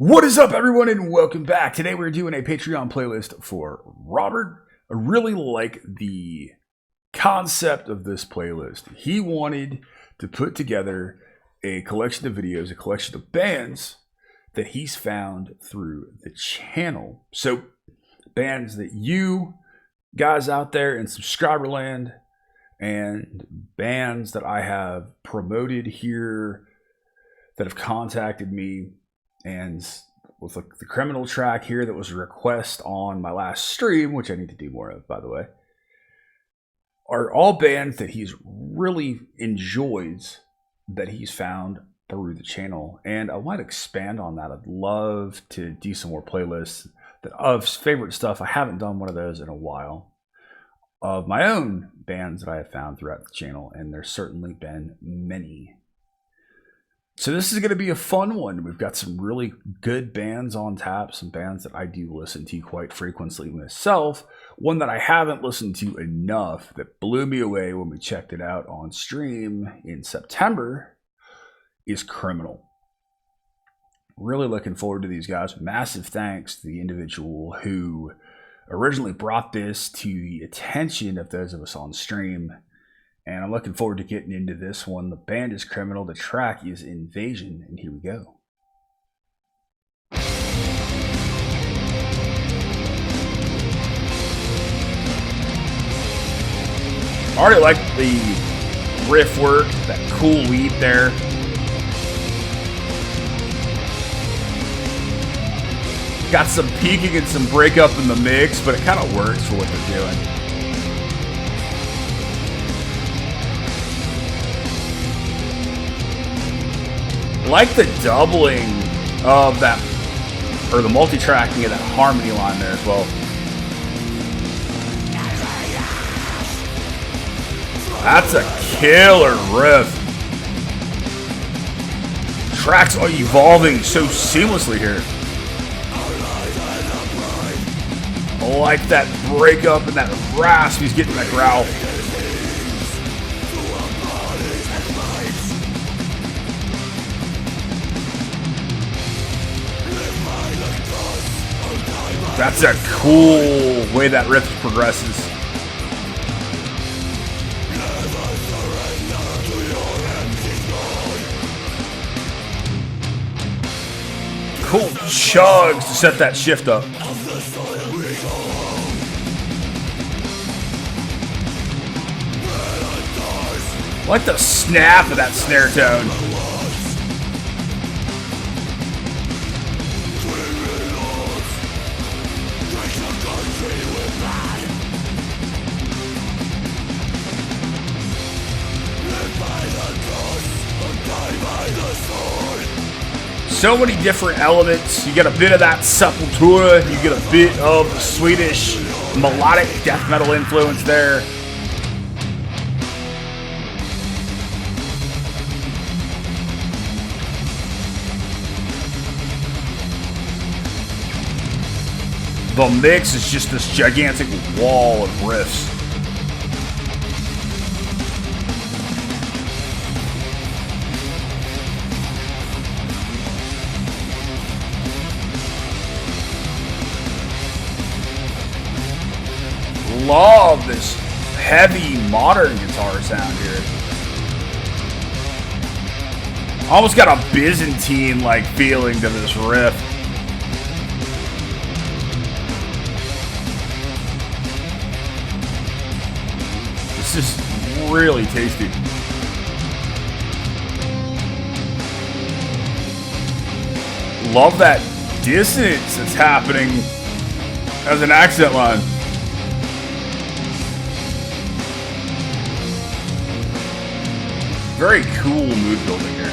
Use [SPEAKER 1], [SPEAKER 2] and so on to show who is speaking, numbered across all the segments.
[SPEAKER 1] What is up, everyone, and welcome back. Today we're doing a Patreon playlist for Robert. I really like the concept of this playlist. He wanted to put together a collection of videos, a collection of bands that he's found through the channel. So, bands that you guys out there in subscriber land and bands that I have promoted here that have contacted me. And with the criminal track here that was a request on my last stream, which I need to do more of, by the way, are all bands that he's really enjoys that he's found through the channel. And I might expand on that. I'd love to do some more playlists of favorite stuff. I haven't done one of those in a while. Of my own bands that I have found throughout the channel, and there's certainly been many. So this is going to be a fun one. We've got some really good bands on tap, some bands that I do listen to quite frequently myself. One that I haven't listened to enough that blew me away when we checked it out on stream in September is Criminal. Really looking forward to these guys. Massive thanks to the individual who originally brought this to the attention of those of us on stream. And I'm looking forward to getting into this one. The band is Criminal. The track is Invasion. And here we go. I already like the riff work, that cool lead there. Got some peaking and some breakup in the mix, but it kind of works for what they're doing. Like the doubling of that, or the multi-tracking of that harmony line there as well. That's a killer riff. Tracks are evolving so seamlessly here. I like that breakup and that rasp he's getting, that growl. That's a cool way that riff progresses. Cool chugs to set that shift up. I like the snap of that snare tone. So many different elements. You get a bit of that Sepultura, you get a bit of the Swedish melodic death metal influence there. The mix is just this gigantic wall of riffs. Love this heavy modern guitar sound here. Almost got a Byzantine-like feeling to this riff. This is really tasty. Love that dissonance that's happening as an accent line. Very cool mood building here.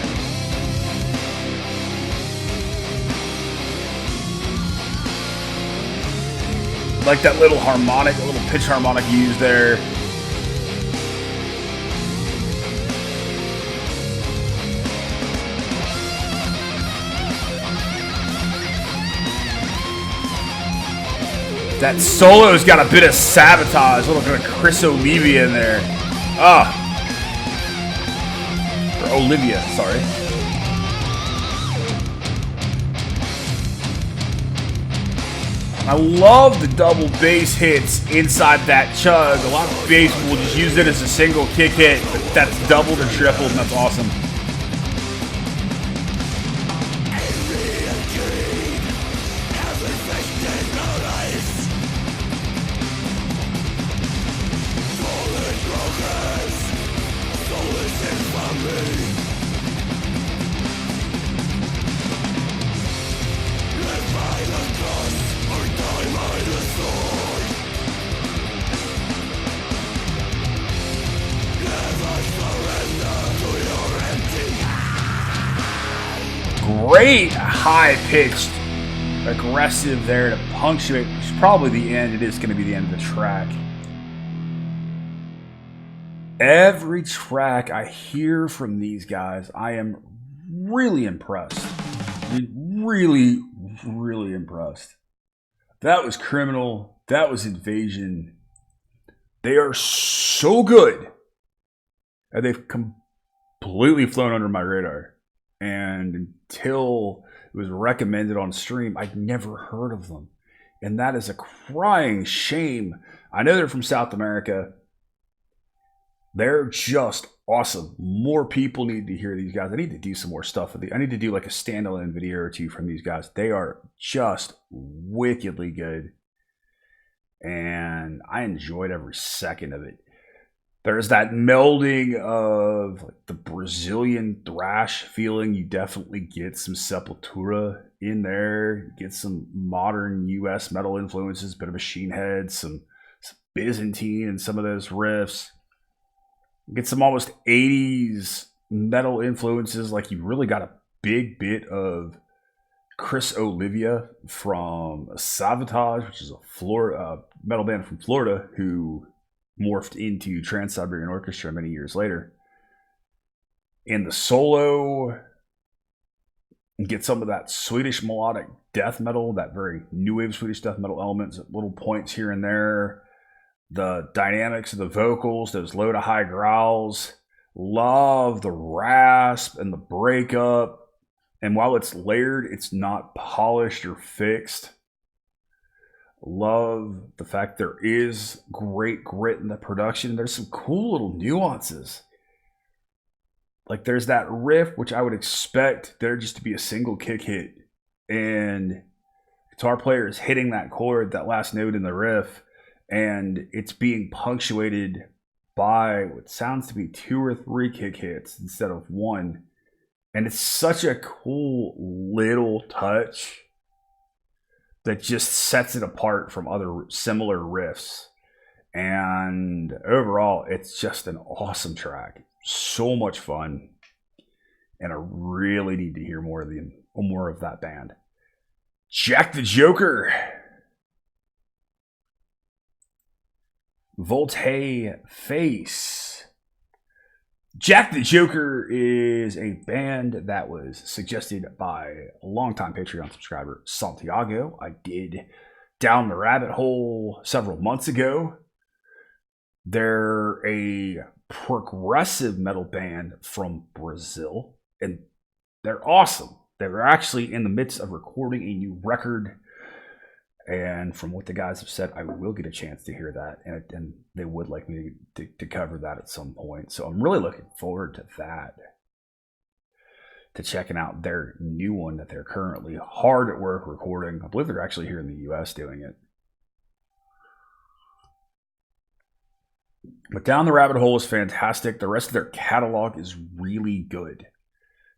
[SPEAKER 1] Like that little harmonic, little pitch harmonic used there. That solo's got a bit of Sabotage, a little bit of Chris Olivia in there. Olivia, sorry. I love the double bass hits inside that chug. A lot of bass will just use it as a single kick hit, but that's doubled or tripled, and that's awesome. Great high-pitched, aggressive there to punctuate. It's probably the end. It is going to be the end of the track. Every track I hear from these guys, I am really impressed. Really, really impressed. That was Criminal. That was Invasion. They are so good. And they've completely flown under my radar. And until it was recommended on stream, I'd never heard of them. And that is a crying shame. I know they're from South America. They're just awesome. More people need to hear these guys. I need to do some more stuff with these. I need to do like a standalone video or two from these guys. They are just wickedly good. And I enjoyed every second of it. There's that melding of like the Brazilian thrash feeling. You definitely get some Sepultura in there. Get some modern US metal influences, bit of Machine Head, some Byzantine in some of those riffs. Get some almost 80s metal influences. Like you really got a big bit of Chris Olivia from Savatage, which is a Florida metal band from Florida who morphed into Trans-Siberian Orchestra many years later. And the solo, get some of that Swedish melodic death metal, that very new wave Swedish death metal elements at little points here and there. The dynamics of the vocals, those low to high growls. Love the rasp and the breakup. And while it's layered, it's not polished or fixed. Love the fact there is great grit in the production. There's some cool little nuances. Like there's that riff, which I would expect there just to be a single kick hit. And guitar player is hitting that chord, that last note in the riff, and it's being punctuated by what sounds to be 2 or 3 kick hits instead of 1. And it's such a cool little touch that just sets it apart from other similar riffs. And overall, it's just an awesome track. So much fun. And I really need to hear more of that band. Jack the Joker. Volte Face. Jack the Joker is a band that was suggested by a longtime Patreon subscriber, Santiago. I did Down the Rabbit Hole several months ago. They're a progressive metal band from Brazil, and they're awesome. They're actually in the midst of recording a new record. And from what the guys have said, I will get a chance to hear that. And they would like me to cover that at some point. So I'm really looking forward to that. To checking out their new one that they're currently hard at work recording. I believe they're actually here in the US doing it. But Down the Rabbit Hole is fantastic. The rest of their catalog is really good.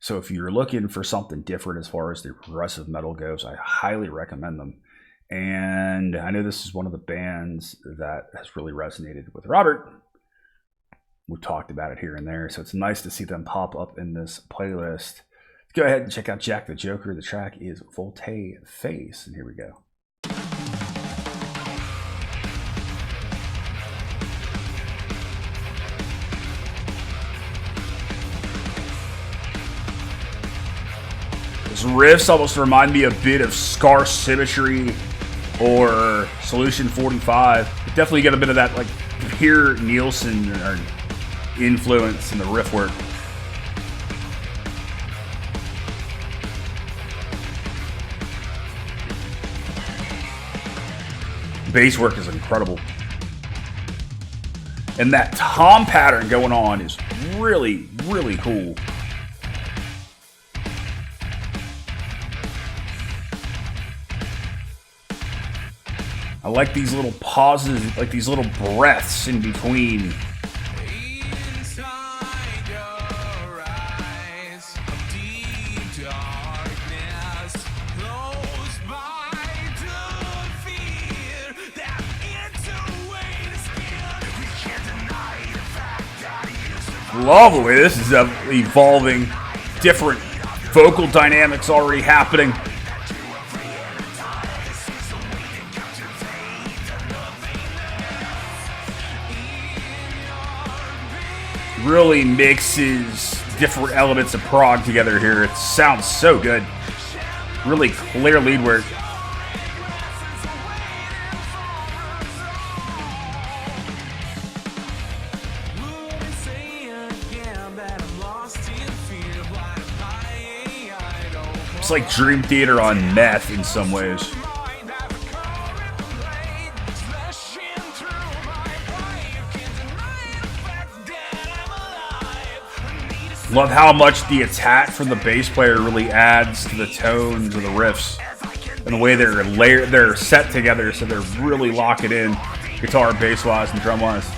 [SPEAKER 1] So if you're looking for something different as far as the progressive metal goes, I highly recommend them. And I know this is one of the bands that has really resonated with Robert. We've talked about it here and there, so it's nice to see them pop up in this playlist. Go ahead and check out Jack the Joker. The track is Volte Face, and here we go. Those riffs almost remind me a bit of Scar Symmetry or Solution 45. But definitely get a bit of that like Pierre Nielsen influence in the riff work. Bass work is incredible. And that tom pattern going on is really, really cool. I like these little pauses, like these little breaths in between. Love the way this is evolving. Different vocal dynamics already happening. Really mixes different elements of prog together here. It sounds so good. Really clear lead work. It's like Dream Theater on meth in some ways. Love how much the attack from the bass player really adds to the tones of the riffs and the way they're set together, so they're really locking in guitar, bass wise, and drum wise.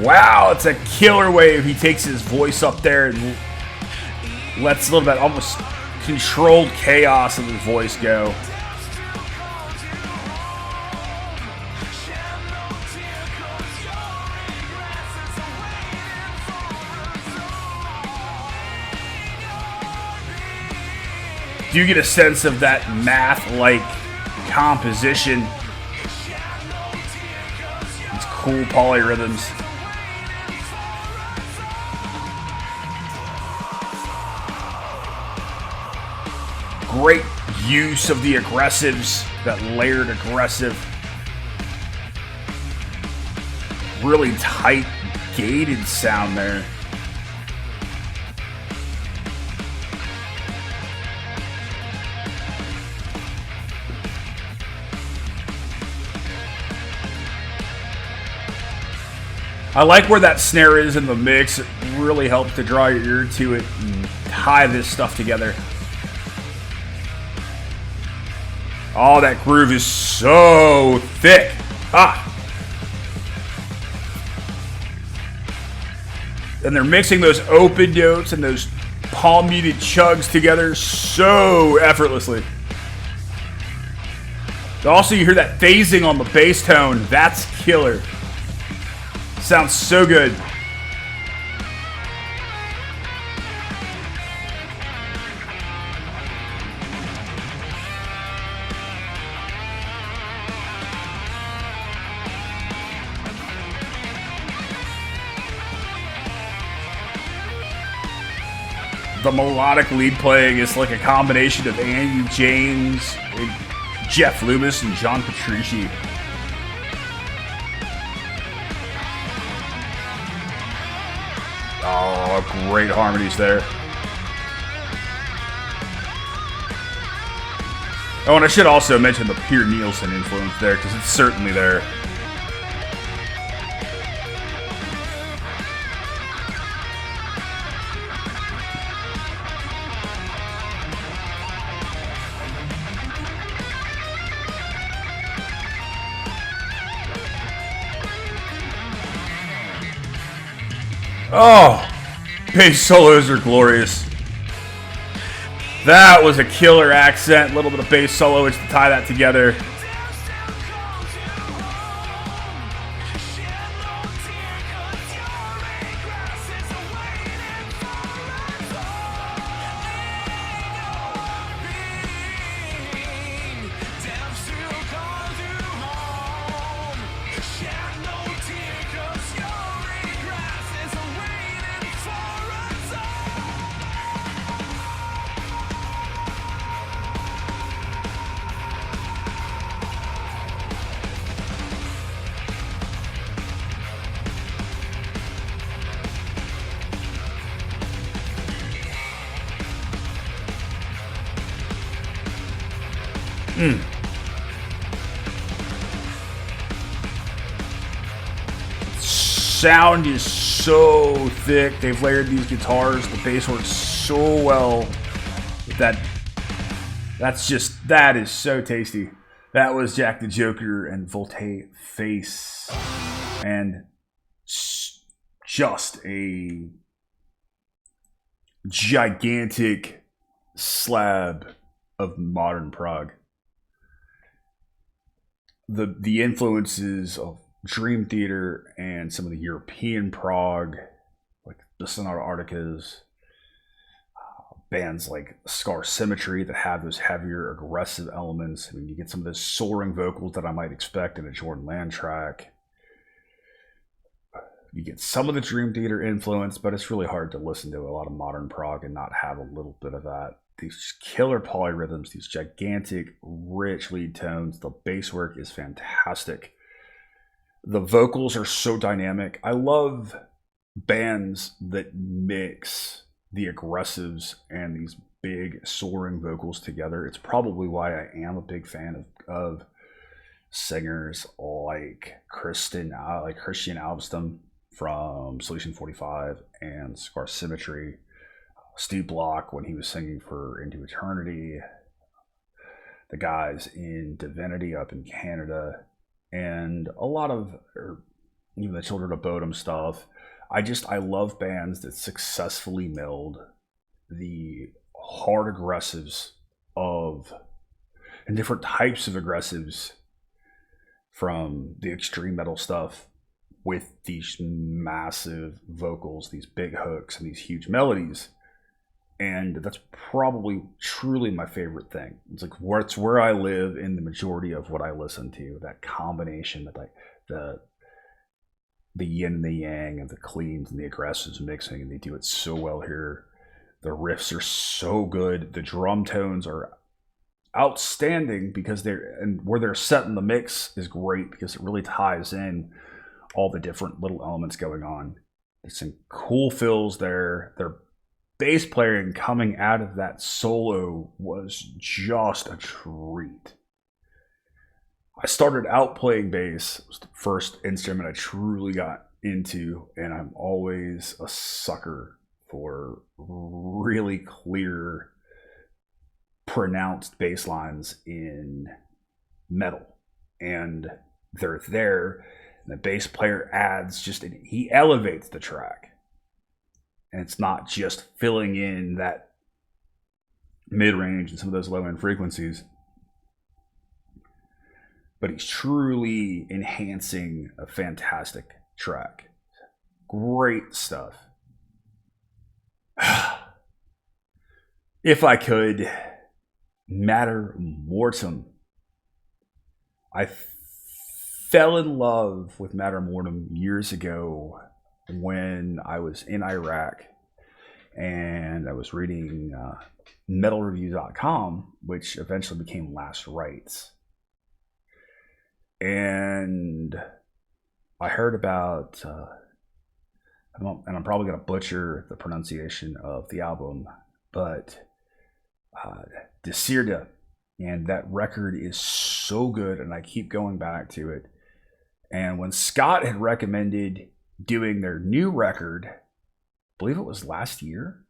[SPEAKER 1] Wow, it's a killer wave. He takes his voice up there and lets a little bit almost controlled chaos of his voice go. Do you get a sense of that math-like composition? These cool polyrhythms. Great use of the aggressives, that layered aggressive. Really tight, gated sound there. I like where that snare is in the mix. It really helps to draw your ear to it and tie this stuff together. Oh, that groove is so thick. And they're mixing those open notes and those palm muted chugs together so effortlessly. Also, you hear that phasing on the bass tone. That's killer. Sounds so good. The melodic lead playing is like a combination of Andy James, Jeff Loomis, and John Petrucci. Oh, great harmonies there. Oh, and I should also mention the Pierre Nielsen influence there, because it's certainly there. Oh, bass solos are glorious. That was a killer accent, a little bit of bass solo to tie that together. Sound is so thick. They've layered these guitars. The bass works so well. That is so tasty. That was Jack the Joker and Volte Face, and just a gigantic slab of modern prog. The influences of Dream Theater and some of the European prog, like the Sonata Arcticas, bands like Scar Symmetry that have those heavier, aggressive elements. I mean, you get some of those soaring vocals that I might expect in a Jordan Land track. You get some of the Dream Theater influence, but it's really hard to listen to a lot of modern prog and not have a little bit of that. These killer polyrhythms, these gigantic, rich lead tones. The bass work is fantastic. The vocals are so dynamic. I love bands that mix the aggressives and these big soaring vocals together. It's probably why I am a big fan of singers like Christian Alvston from Solution 45 and Scar Symmetry, Steve Block when he was singing for Into Eternity, the guys in Divinity up in Canada, and a lot of even the Children of Bodom stuff. I love bands that successfully meld the hard aggressives and different types of aggressives from the extreme metal stuff with these massive vocals, these big hooks, and these huge melodies. And that's probably truly my favorite thing. It's like it's where I live in the majority of what I listen to. That combination of like the yin and the yang and the cleans and the aggressives mixing, and they do it so well here. The riffs are so good. The drum tones are outstanding because where they're set in the mix is great because it really ties in all the different little elements going on. There's some cool fills there. Their bass playing coming out of that solo was just a treat. I started out playing bass. It was the first instrument I truly got into, and I'm always a sucker for really clear, pronounced bass lines in metal. And they're there, and the bass player he elevates the track. And it's not just filling in that mid-range and some of those low-end frequencies, but he's truly enhancing a fantastic track. Great stuff. If I could, Matter Mortem. I fell in love with Matter Mortem years ago when I was in Iraq and I was reading metalreview.com, which eventually became Last Rites. And I heard about, and I'm probably going to butcher the pronunciation of the album, but Desirda, and that record is so good, and I keep going back to it. And when Scott had recommended doing their new record, I believe it was last year,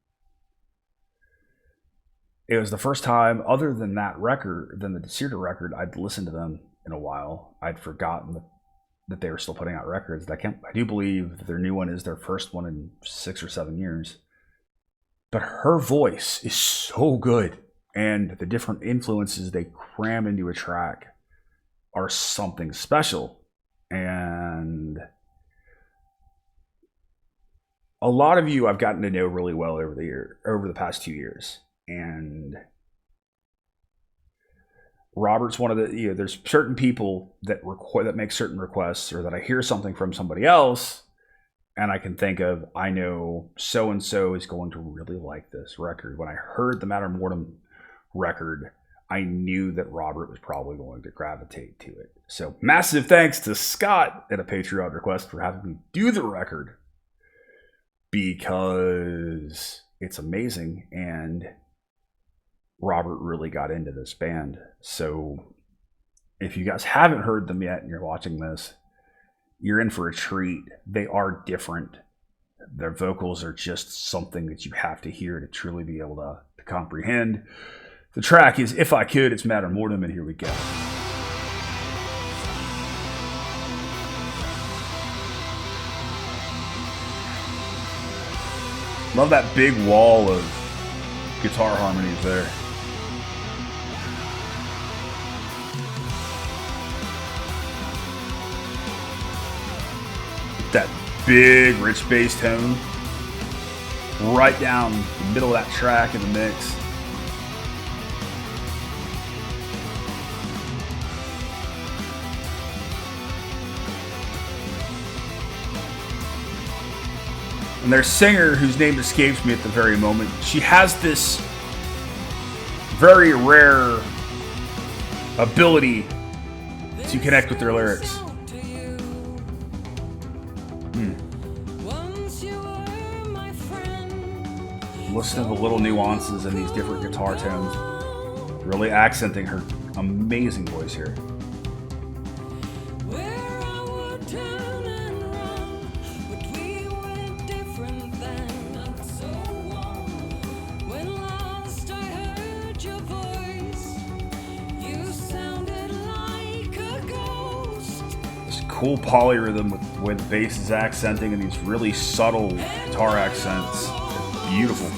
[SPEAKER 1] it was the first time, other than that record, than the Desirda record, I'd listened to them in a while. I'd forgotten that they were still putting out records. I do believe that their new one is their first one in 6 or 7 years. But her voice is so good, and the different influences they cram into a track are something special. And a lot of you I've gotten to know really well over the past 2 years. And Robert's one of the, there's certain people that make certain requests, or that I hear something from somebody else and I can think of, I know so-and-so is going to really like this record. When I heard the Matter Mortem record, I knew that Robert was probably going to gravitate to it. So massive thanks to Scott at a Patreon request for having me do the record, because it's amazing. And Robert really got into this band. So if you guys haven't heard them yet and you're watching this, you're in for a treat. They are different. Their vocals are just something that you have to hear to truly be able to comprehend. The track is If I Could. It's Matt and Mortem, and here we go. Love that big wall of guitar harmonies there. That big, rich bass tone right down the middle of that track in the mix. And their singer, whose name escapes me at the very moment, she has this very rare ability to connect with their lyrics. Listen to the little nuances in these different guitar tones, really accenting her amazing voice here. Cool polyrhythm with the way the bass is accenting and these really subtle guitar accents. It's beautiful.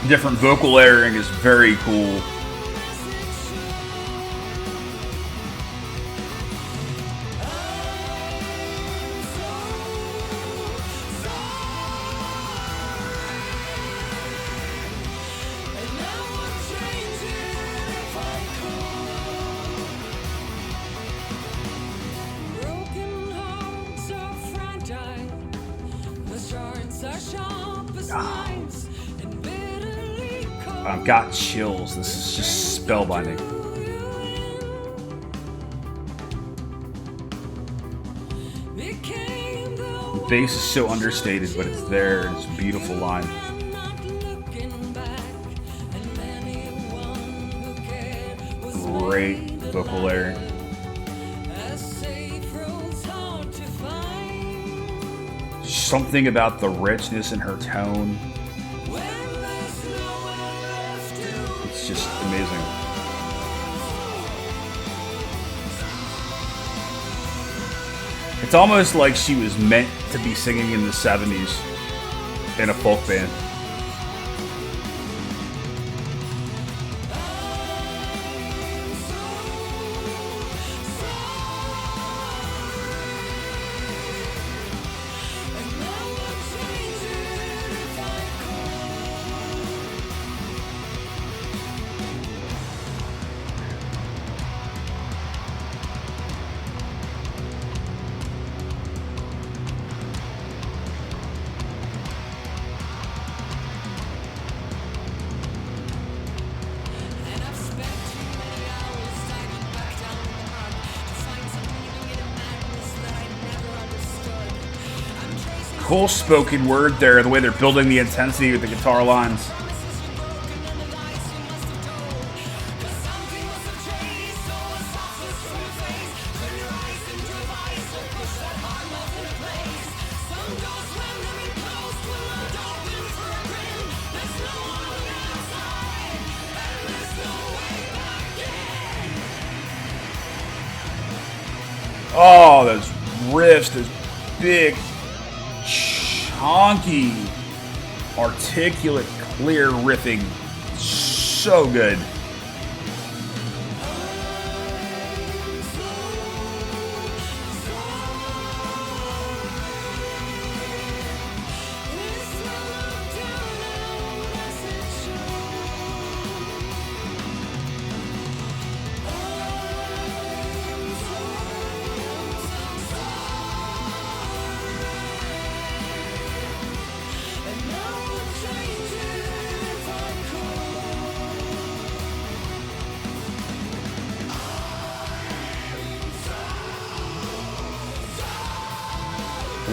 [SPEAKER 1] Different vocal layering is very cool. I've got chills. This is just spellbinding. The bass is so understated, but it's there. It's a beautiful line. Great vocal layering. Something about the richness in her tone. It's just amazing. It's almost like she was meant to be singing in the 70s in a folk band. Cool spoken word there, the way they're building the intensity with the guitar lines. Oh, those riffs, those big, chunky, articulate, clear riffing. So good.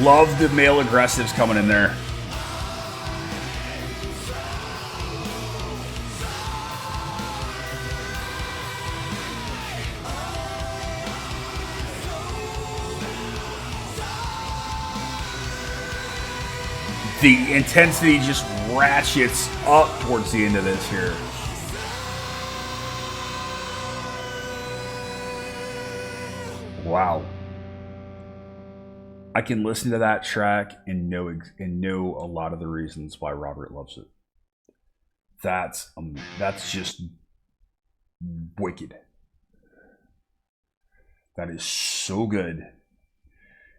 [SPEAKER 1] Love the male aggressives coming in there. The intensity just ratchets up towards the end of this here. Wow. I can listen to that track and know a lot of the reasons why Robert loves it. That's just wicked. That is so good.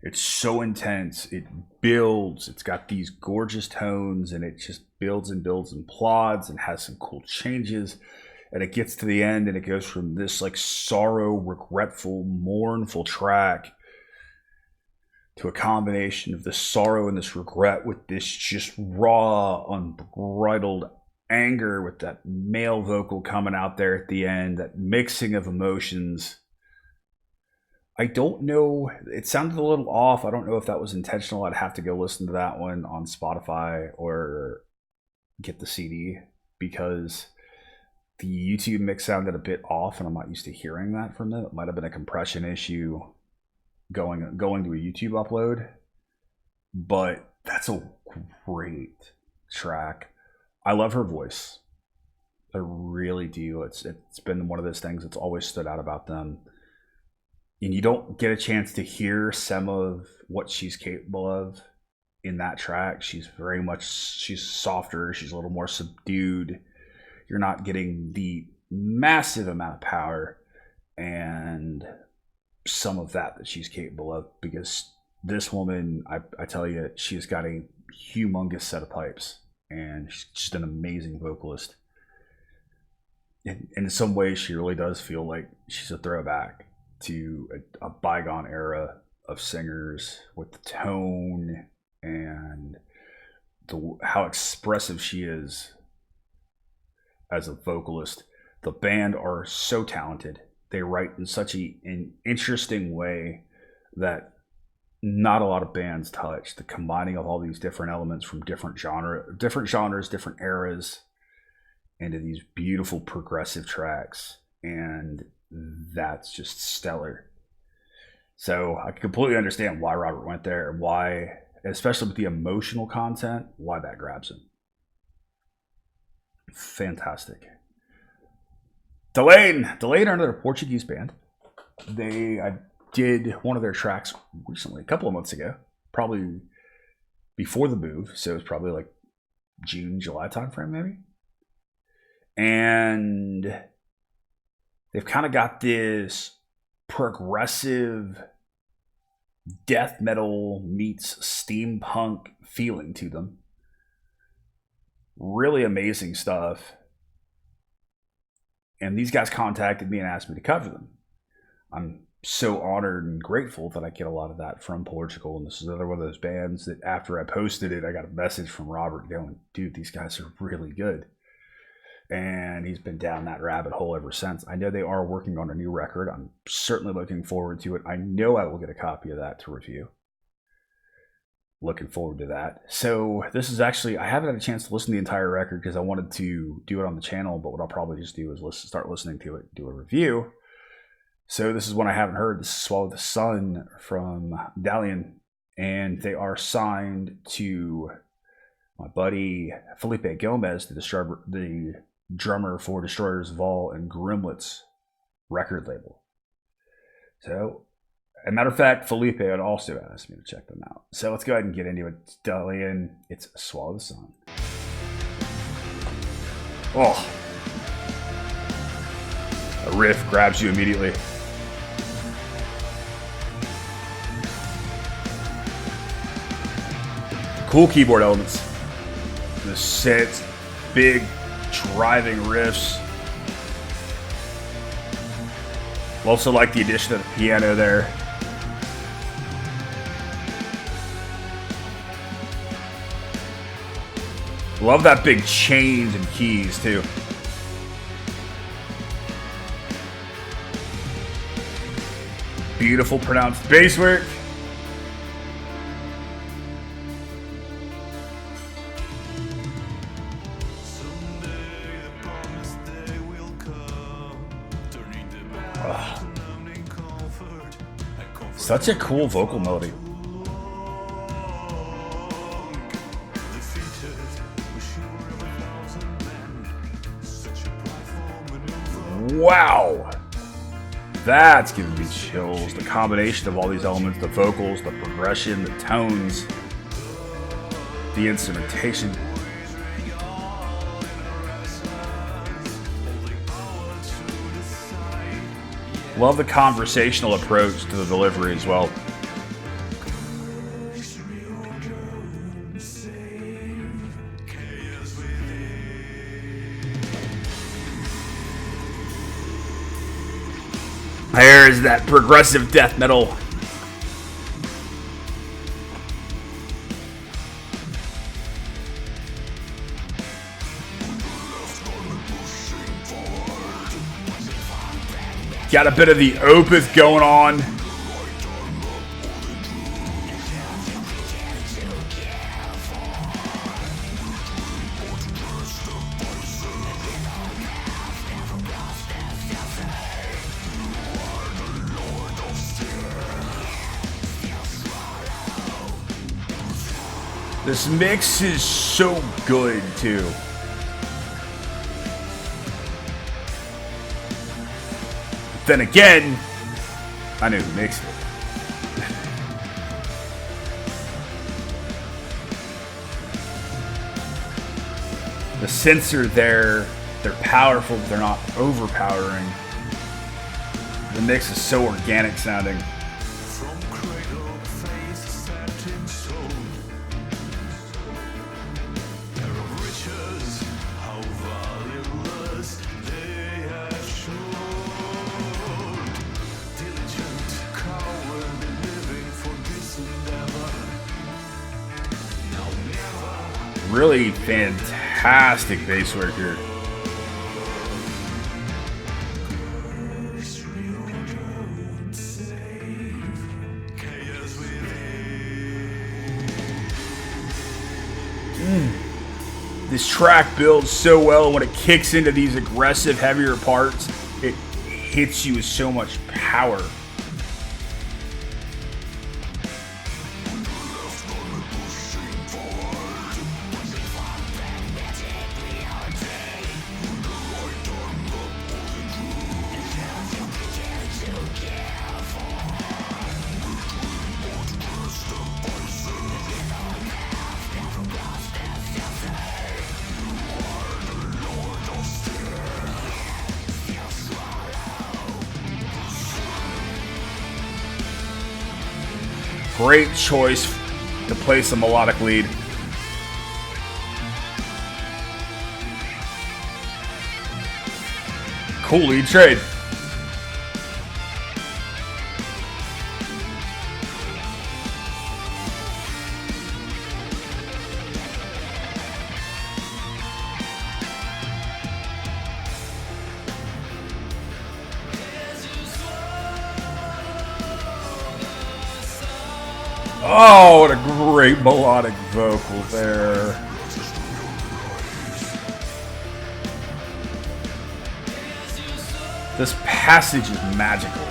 [SPEAKER 1] It's so intense. It builds. It's got these gorgeous tones, and it just builds and builds and plods and has some cool changes. And it gets to the end, and it goes from this like sorrow, regretful, mournful track to a combination of this sorrow and this regret with this just raw, unbridled anger with that male vocal coming out there at the end, that mixing of emotions. I don't know. It sounded a little off. I don't know if that was intentional. I'd have to go listen to that one on Spotify or get the CD because the YouTube mix sounded a bit off, and I'm not used to hearing that from them. It might have been a compression issue going to a YouTube upload, but that's a great track. I love her voice. I really do. It's been one of those things that's always stood out about them. And you don't get a chance to hear some of what she's capable of in that track. She's softer. She's a little more subdued. You're not getting the massive amount of power and some of that she's capable of, because this woman, I tell you, she's got a humongous set of pipes, and she's just an amazing vocalist. And in some ways, she really does feel like she's a throwback to a bygone era of singers with the tone and how expressive she is as a vocalist. The band are so talented. They write in such an interesting way that not a lot of bands touch. The combining of all these different elements from different genres, different eras, into these beautiful progressive tracks. And that's just stellar. So I completely understand why Robert went there, and why, especially with the emotional content, why that grabs him. Fantastic. Delane are another Portuguese band. I did one of their tracks recently, a couple of months ago, probably before the move, so it was probably like June, July timeframe maybe. And they've kind of got this progressive death metal meets steampunk feeling to them. Really amazing stuff. And these guys contacted me and asked me to cover them. I'm so honored and grateful that I get a lot of that from Portugal. And this is another one of those bands that after I posted it, I got a message from Robert going, dude, these guys are really good. And he's been down that rabbit hole ever since. I know they are working on a new record. I'm certainly looking forward to it. I know I will get a copy of that to review. Looking forward to that. So this is actually, I haven't had a chance to listen to the entire record because I wanted to do it on the channel, but what I'll probably just do is start listening to it, do a review. So this is one I haven't heard. This is Swallow the Sun from Dalian, and they are signed to my buddy Felipe Gomez, the drummer for Destroyers of All and Grimlet's record label. So, as a matter of fact, Felipe had also asked me to check them out. So let's go ahead and get into it. Dalian, it's Swallow the Sun. Oh, a riff grabs you immediately. Cool keyboard elements. The synths, big driving riffs. Also like the addition of the piano there. Love that big change in keys too. Beautiful pronounced bass work. Oh. Such a cool vocal melody. Wow. That's giving me chills. The combination of all these elements, the vocals, the progression, the tones, the instrumentation. Love the conversational approach to the delivery as well. There's that progressive death metal. Got a bit of the opus going on. This mix is so good too. Then again, I knew who mixed it. The synths are there, they're powerful, but they're not overpowering. The mix is so organic sounding. Really fantastic bass work here. This track builds so well when it kicks into these aggressive, heavier parts. It hits you with so much power. Great choice to place a melodic lead. Cool lead trade. Oh, what a great melodic vocal there. This passage is magical.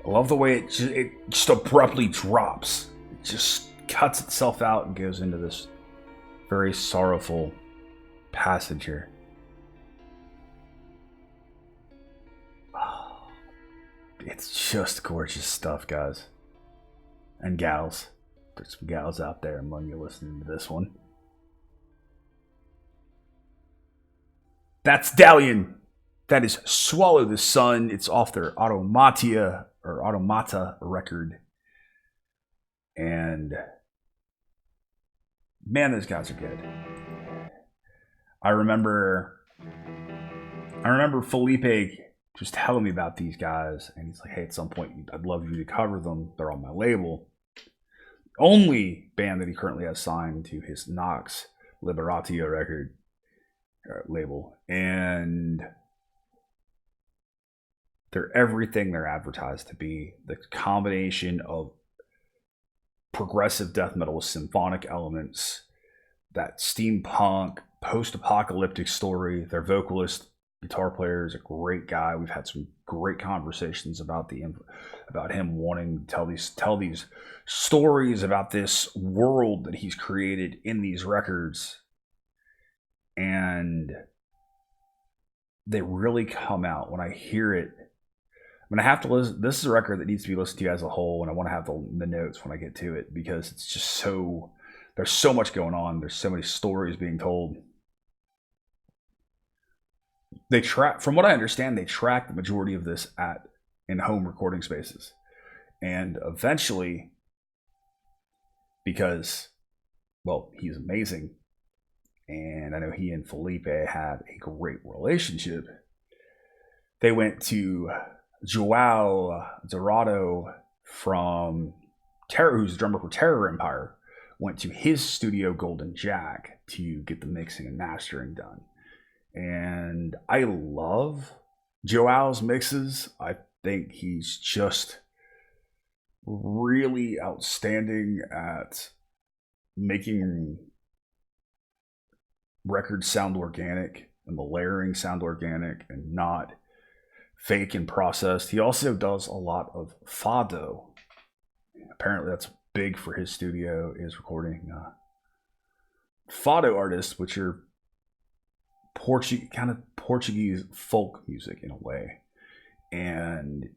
[SPEAKER 1] I love the way it just abruptly drops. It just cuts itself out and goes into this very sorrowful passage here. Oh, it's just gorgeous stuff, guys. And gals. There's some gals out there among you listening to this one. That's Dalian. That is Swallow the Sun. It's off their Automata record. And Man, those guys are good. I remember Felipe just telling me about these guys, and he's like, "Hey, at some point, I'd love you to cover them. They're on my label." Only band that he currently has signed to his Nox Liberatio record label, and they're everything they're advertised to be. The combination of progressive death metal with symphonic elements, that steampunk, post-apocalyptic story. Their vocalist, guitar player is a great guy. We've had some great conversations about him wanting to tell these stories about this world that he's created in these records, and they really come out. When I hear it, I'm gonna have to listen. This is a record that needs to be listened to as a whole, and I want to have the notes when I get to it, because it's just so, there's so much going on. There's so many stories being told. They track, from what I understand, they track the majority of this in home recording spaces, and eventually, because, well, he's amazing, and I know he and Felipe have a great relationship, they went to Joao Dorado from Terror, who's the drummer for Terror Empire, went to his studio Golden Jack to get the mixing and mastering done. And I love Joao's mixes. I think he's just really outstanding at making records sound organic, and the layering sound organic and not fake and processed. He also does a lot of fado. Apparently that's big for his studio, is recording fado artists, which are kind of Portuguese folk music in a way. And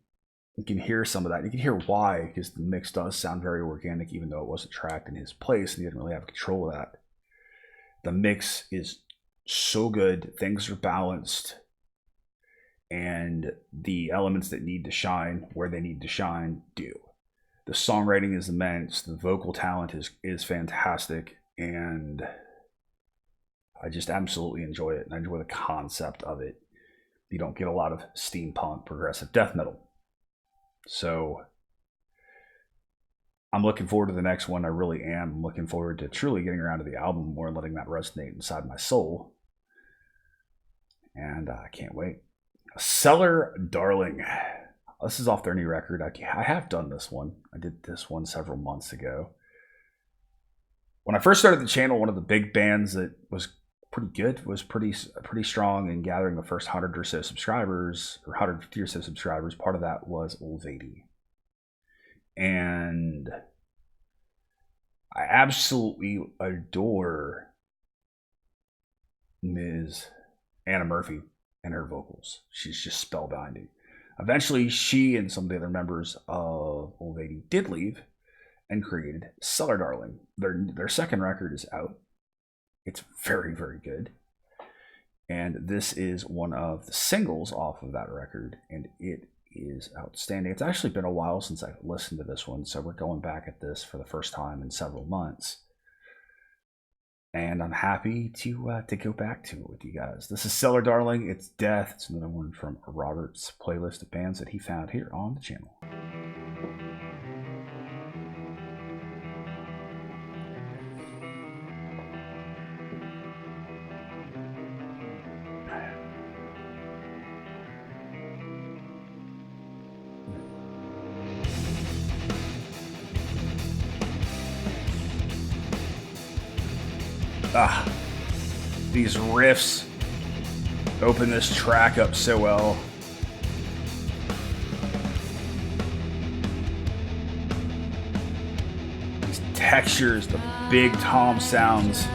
[SPEAKER 1] you can hear some of that. You can hear why, because the mix does sound very organic, even though it wasn't tracked in his place and he didn't really have control of that. The mix is so good. Things are balanced, and the elements that need to shine where they need to shine do. The songwriting is immense. The vocal talent is fantastic, and I just absolutely enjoy it, and I enjoy the concept of it. You don't get a lot of steampunk progressive death metal. So I'm looking forward to the next one. I really am. I'm looking forward to truly getting around to the album more and letting that resonate inside my soul. And I can't wait. Cellar Darling. This is off their new record. I have done this one. I did this one several months ago. When I first started the channel, one of the big bands that was pretty good, was pretty strong in gathering the first 100 or so subscribers, or 150 or so subscribers. Part of that was Ulvadi. And I absolutely adore Ms. Anna Murphy and her vocals. She's just spellbinding. Eventually, she and some of the other members of Ulvadi did leave and created Cellar Darling. Their second record is out. It's very, very good. And this is one of the singles off of that record, and it is outstanding. It's actually been a while since I've listened to this one, so we're going back at this for the first time in several months. And I'm happy to go back to it with you guys. This is Cellar Darling. It's Death. It's another one from Robert's playlist of bands that he found here on the channel. These riffs open this track up so well. These textures, the big tom sounds.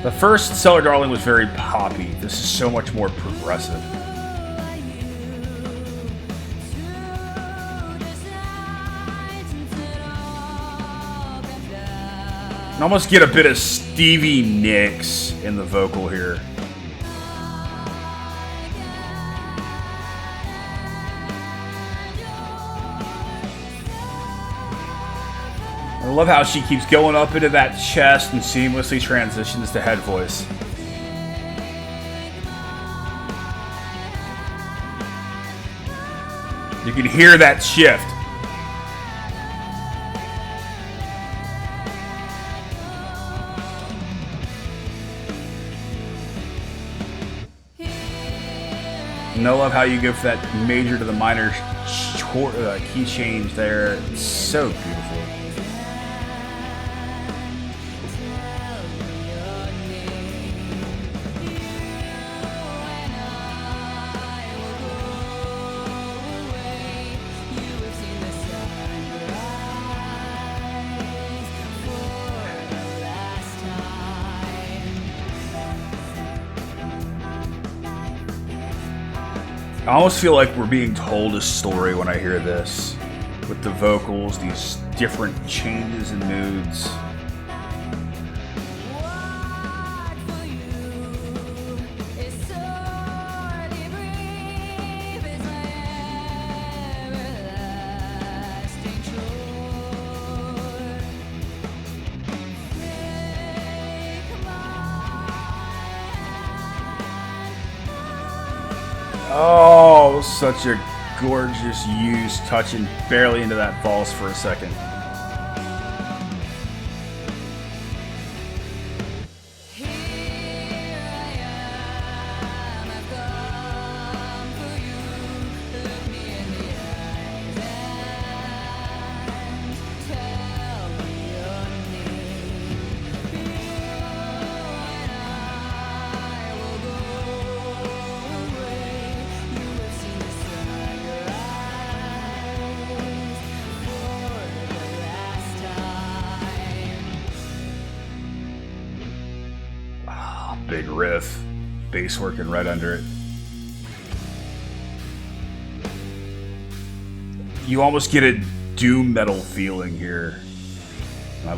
[SPEAKER 1] The first Cellar Darling was very poppy. This is so much more progressive. I almost get a bit of Stevie Nicks in the vocal here. I love how she keeps going up into that chest and seamlessly transitions to head voice. You can hear that shift. And I love how you go for that major to the minor key change there. It's so beautiful. I almost feel like we're being told a story when I hear this, with the vocals, these different changes in moods. Oh, such a gorgeous use, touching barely into that false for a second. Big riff, bass working right under it. You almost get a doom metal feeling here. I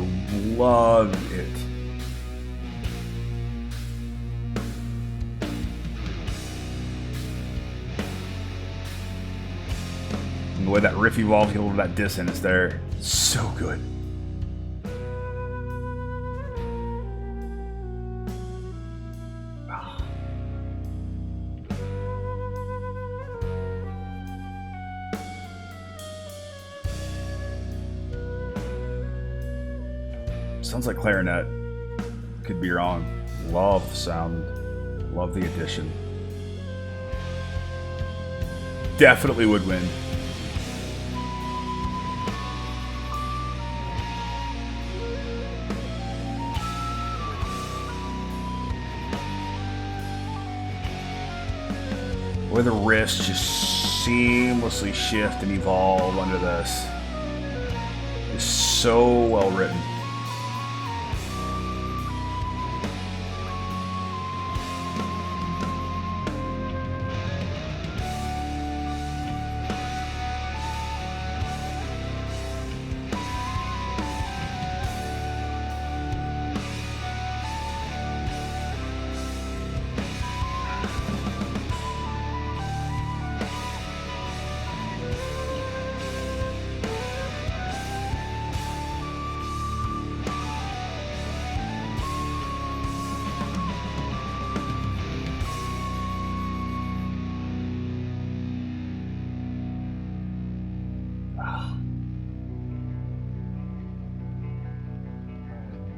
[SPEAKER 1] love it. And the way that riff evolves, you get that dissonance there. So good. Sounds like clarinet. Could be wrong. Love the sound. Love the addition. Definitely would win. Where the wrists just seamlessly shift and evolve under this. It's so well written.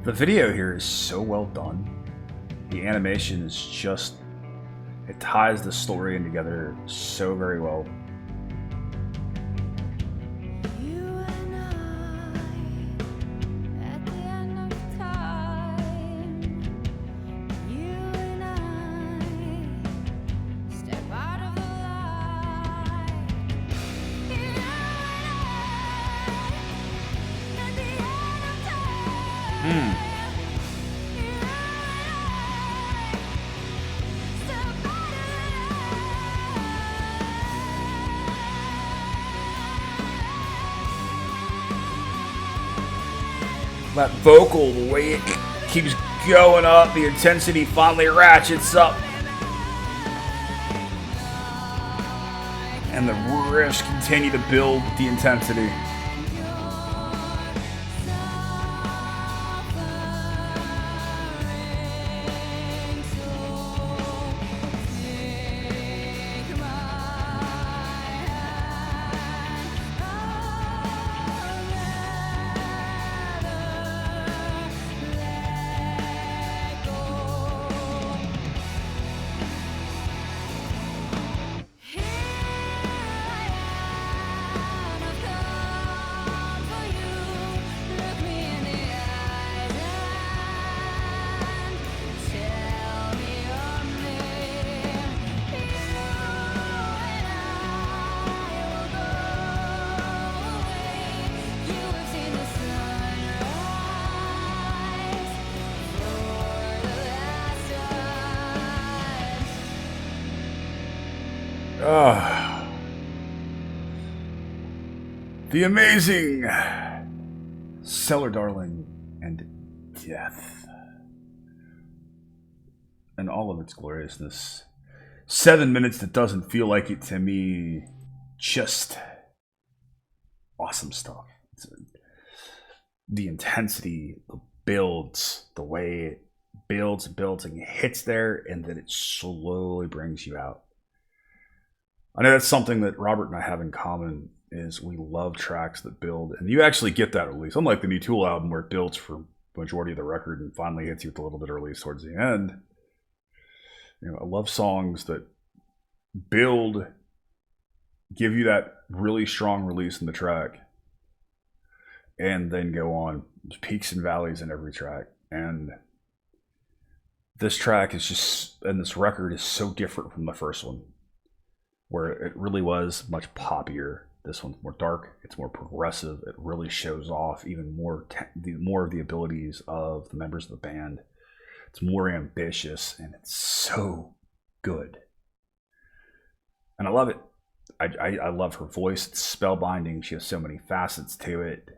[SPEAKER 1] The video here is so well done. The animation is just, it ties the story in together so very well. That vocal, the way it keeps going up, the intensity finally ratchets up. And the riffs continue to build the intensity. The amazing Cellar Darling and Death. And all of its gloriousness. 7 minutes that doesn't feel like it to me. Just awesome stuff. The intensity, the builds, the way it builds and hits there, and then it slowly brings you out. I know that's something that Robert and I have in common, is we love tracks that build, and you actually get that release. Unlike the new Tool album where it builds for the majority of the record and finally hits you with a little bit of release towards the end. You know, I love songs that build, give you that really strong release in the track, and then go on. There's peaks and valleys in every track. And this track is just, and this record is so different from the first one, where it really was much poppier. This one's more dark, it's more progressive, it really shows off even more of the abilities of the members of the band. It's more ambitious, and it's so good. And I love it. I love her voice. It's spellbinding. She has so many facets to it.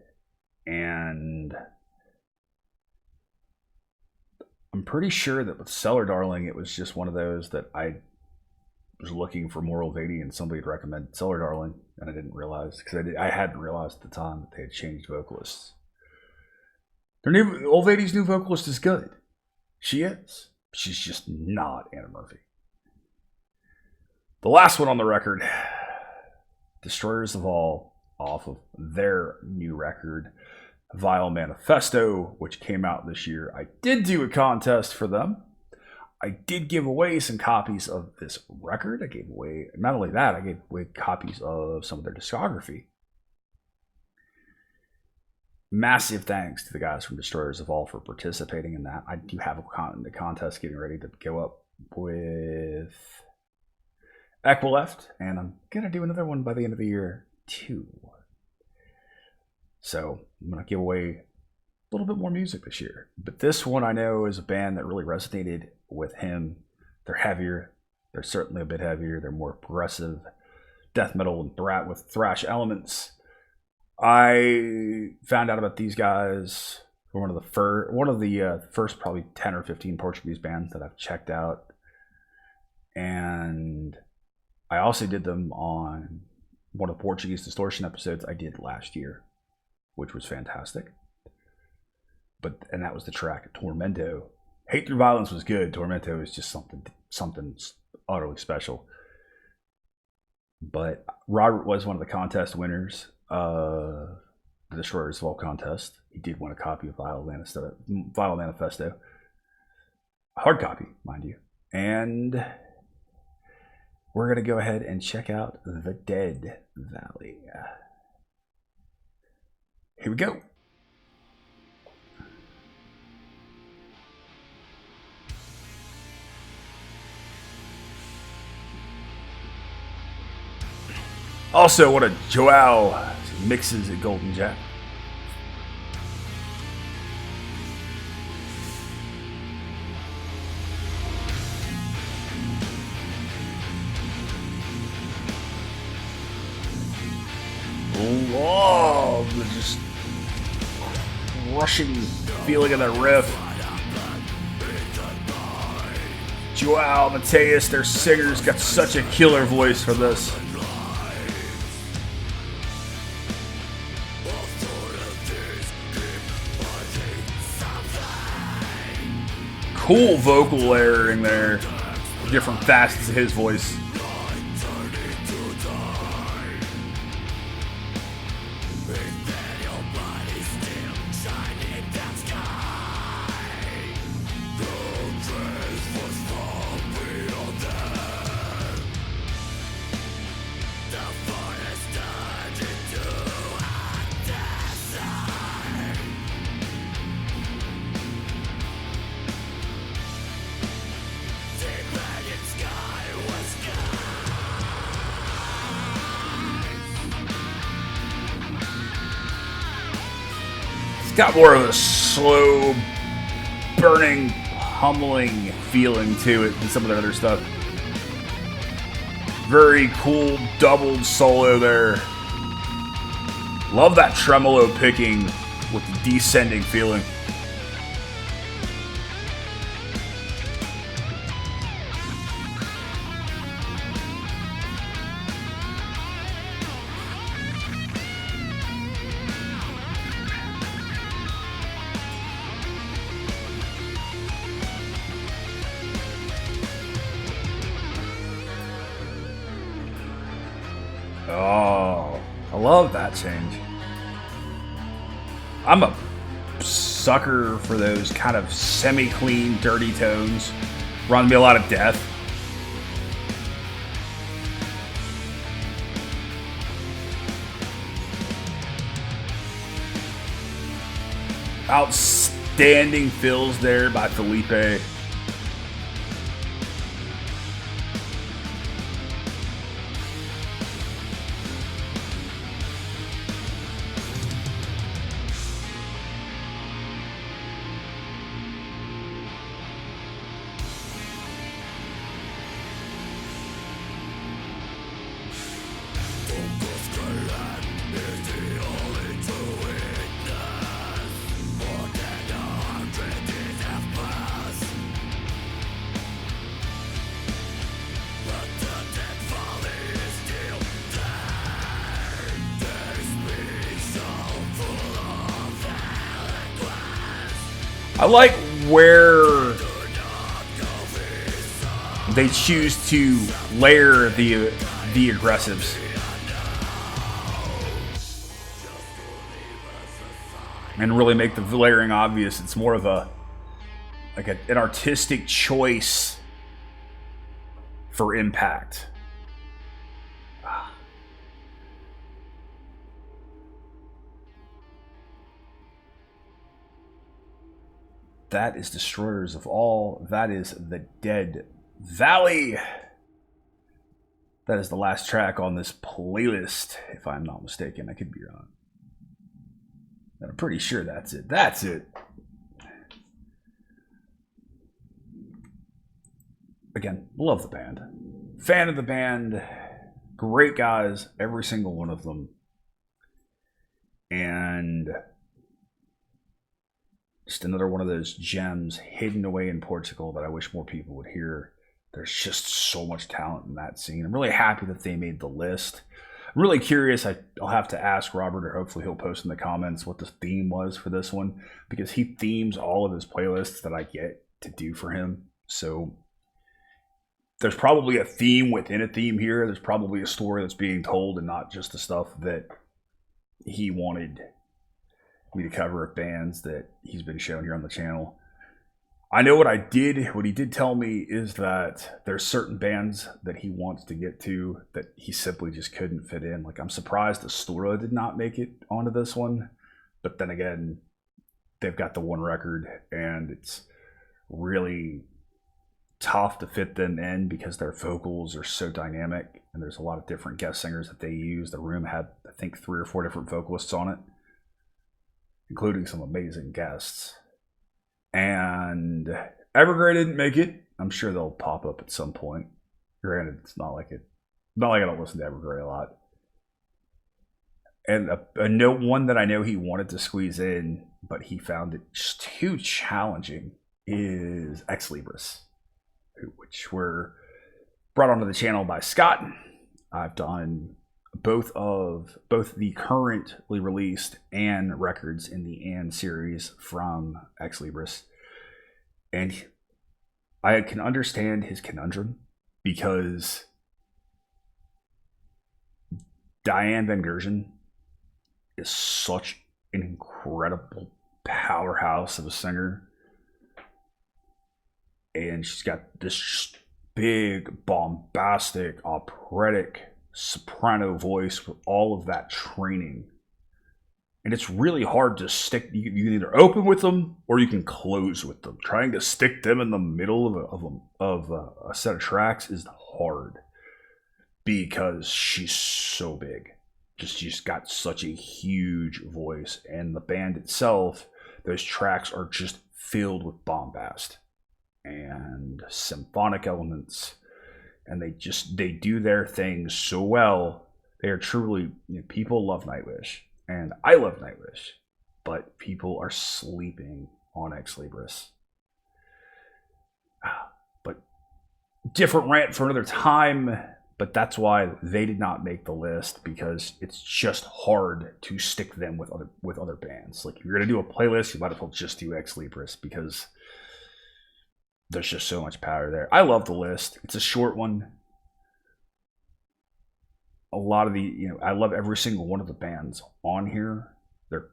[SPEAKER 1] And I'm pretty sure that with Cellar Darling, it was just one of those that I was looking for more Ulvadi, and somebody had recommended Cellar Darling, and I didn't realize, because I hadn't realized at the time that they had changed vocalists. Ulvadi's new vocalist is good. She is. She's just not Anna Murphy. The last one on the record, Destroyers of All, off of their new record, Vile Manifesto, which came out this year. I did do a contest for them. I did give away some copies of this record. I gave away, not only that, I gave away copies of some of their discography. Massive thanks to the guys from Destroyers of All for participating in that. I do have the contest getting ready to go up with Equileft, and I'm going to do another one by the end of the year, too. So I'm going to give away a little bit more music this year. But this one I know is a band that really resonated with him. They're heavier. They're certainly a bit heavier. They're more progressive death metal and with thrash elements. I found out about these guys for one of the first probably 10 or 15 Portuguese bands that I've checked out. And I also did them on one of the Portuguese Distortion episodes I did last year, which was fantastic. And that was the track Tormento. Hate Through Violence was good. Tormento is just something utterly special. But Robert was one of the contest winners. The Destroyers of All contest. He did win a copy of Vile Manifesto. A hard copy, mind you. And we're going to go ahead and check out The Dead Valley. Here we go. Also, what a Joao mixes at Golden Jack. Love the just rushing feeling of that riff. Joao Mateus, their singer's got such a killer voice for this. Cool vocal layering there. Different facets of his voice. Got more of a slow, burning, humbling feeling to it than some of their other stuff. Very cool doubled solo there. Love that tremolo picking with the descending feeling. Oh, I love that change. I'm a sucker for those kind of semi-clean, dirty tones. Reminds me a lot of Death. Outstanding fills there by Felipe. I like where they choose to layer the aggressives. And really make the layering obvious. It's more of an artistic choice for impact. That is Destroyers of All. That is The Dead Valley. That is the last track on this playlist, if I'm not mistaken. I could be wrong. I'm pretty sure that's it. That's it. Again, love the band. Fan of the band. Great guys, every single one of them. And just another one of those gems hidden away in Portugal that I wish more people would hear. There's just so much talent in that scene. I'm really happy that they made the list. I'm really curious. I'll have to ask Robert, or hopefully he'll post in the comments what the theme was for this one, because he themes all of his playlists that I get to do for him. So there's probably a theme within a theme here. There's probably a story that's being told and not just the stuff that he wanted me to cover of bands that he's been shown here on the channel. I know what he did tell me is that there's certain bands that he wants to get to that he simply just couldn't fit in. Like, I'm surprised Astura did not make it onto this one. But then again, they've got the one record and it's really tough to fit them in because their vocals are so dynamic and there's a lot of different guest singers that they use. The Room had, I think, 3 or 4 different vocalists on it, including some amazing guests. And Evergrey didn't make it. I'm sure they'll pop up at some point. Granted, it's not like I don't listen to Evergrey a lot. And one that I know he wanted to squeeze in, but he found it just too challenging, is Ex Libris, which were brought onto the channel by Scott. I've done both the currently released and records in the and series from Ex Libris, and I can understand his conundrum because Diane Van Gerzen is such an incredible powerhouse of a singer, and she's got this big, bombastic, operatic soprano voice with all of that training, and it's really hard to stick. You can either open with them or you can close with them. Trying to stick them in the middle of a set of tracks is hard because she's so big. She's got such a huge voice, and the band itself, those tracks are just filled with bombast and symphonic elements and they do their thing so well. They are truly, people love Nightwish, and I love Nightwish, but people are sleeping on Ex Libris. But different rant for another time. But that's why they did not make the list, because it's just hard to stick them with other bands. Like, if you're gonna do a playlist, you might as well just do Ex Libris, because there's just so much power there. I love the list. It's a short one. A lot of I love every single one of the bands on here. Their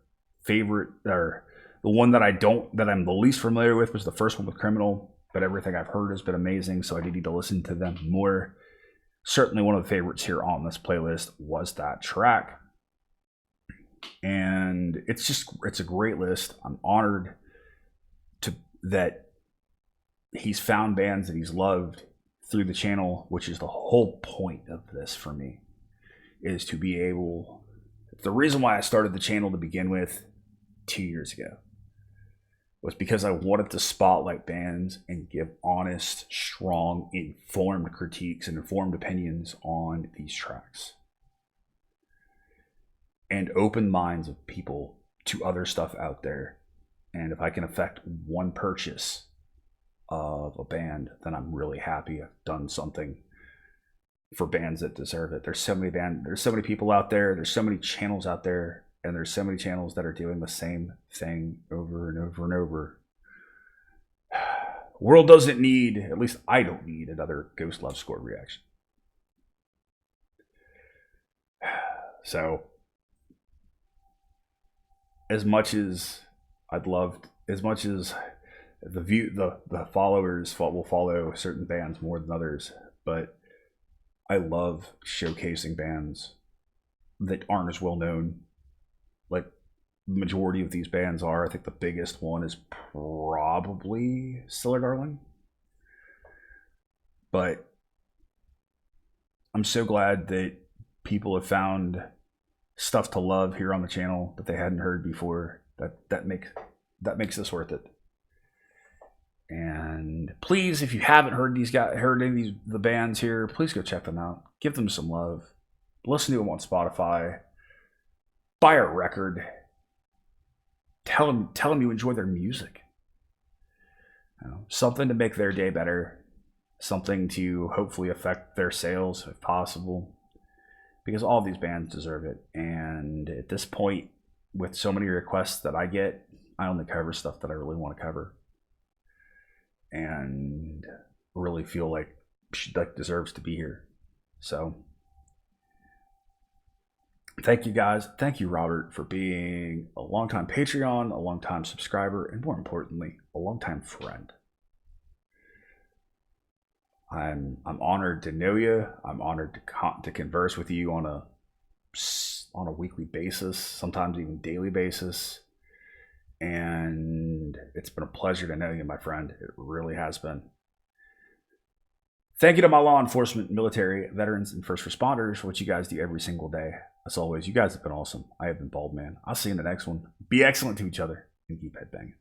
[SPEAKER 1] favorite, or the one that I'm the least familiar with was the first one with Criminal, but everything I've heard has been amazing, so I do need to listen to them more. Certainly one of the favorites here on this playlist was that track. And it's a great list. I'm honored that he's found bands that he's loved through the channel, which is the whole point of this for me, is to be able... The reason why I started the channel to begin with 2 years ago was because I wanted to spotlight bands and give honest, strong, informed critiques and informed opinions on these tracks. And open minds of people to other stuff out there. And if I can affect one purchase of a band, then I'm really happy I've done something for bands that deserve it. There's so many people out there, there's so many channels out there, and there's so many channels that are doing the same thing over and over and over. The world doesn't need, at least I don't need, another Ghost Love Score reaction. So, as much as the followers will follow certain bands more than others, but I love showcasing bands that aren't as well known. Like the majority of these bands are. I think the biggest one is probably Stiller Darling. But I'm so glad that people have found stuff to love here on the channel that they hadn't heard before. That makes this worth it. And please, if you haven't heard any of the bands here, please go check them out. Give them some love. Listen to them on Spotify. Buy a record. Tell them you enjoy their music. Something to make their day better. Something to hopefully affect their sales if possible. Because all of these bands deserve it. And at this point, with so many requests that I get, I only cover stuff that I really want to cover. And really feel like she deserves to be here. So thank you guys. Thank you, Robert, for being a longtime Patreon, a longtime subscriber, and more importantly, a longtime friend. I'm honored to know you. I'm honored to converse with you on a weekly basis, sometimes even daily basis. And it's been a pleasure to know you, my friend. It really has been. Thank you to my law enforcement, military, veterans, and first responders for what you guys do every single day. As always, you guys have been awesome. I have been Baldman. I'll see you in the next one. Be excellent to each other and keep headbanging.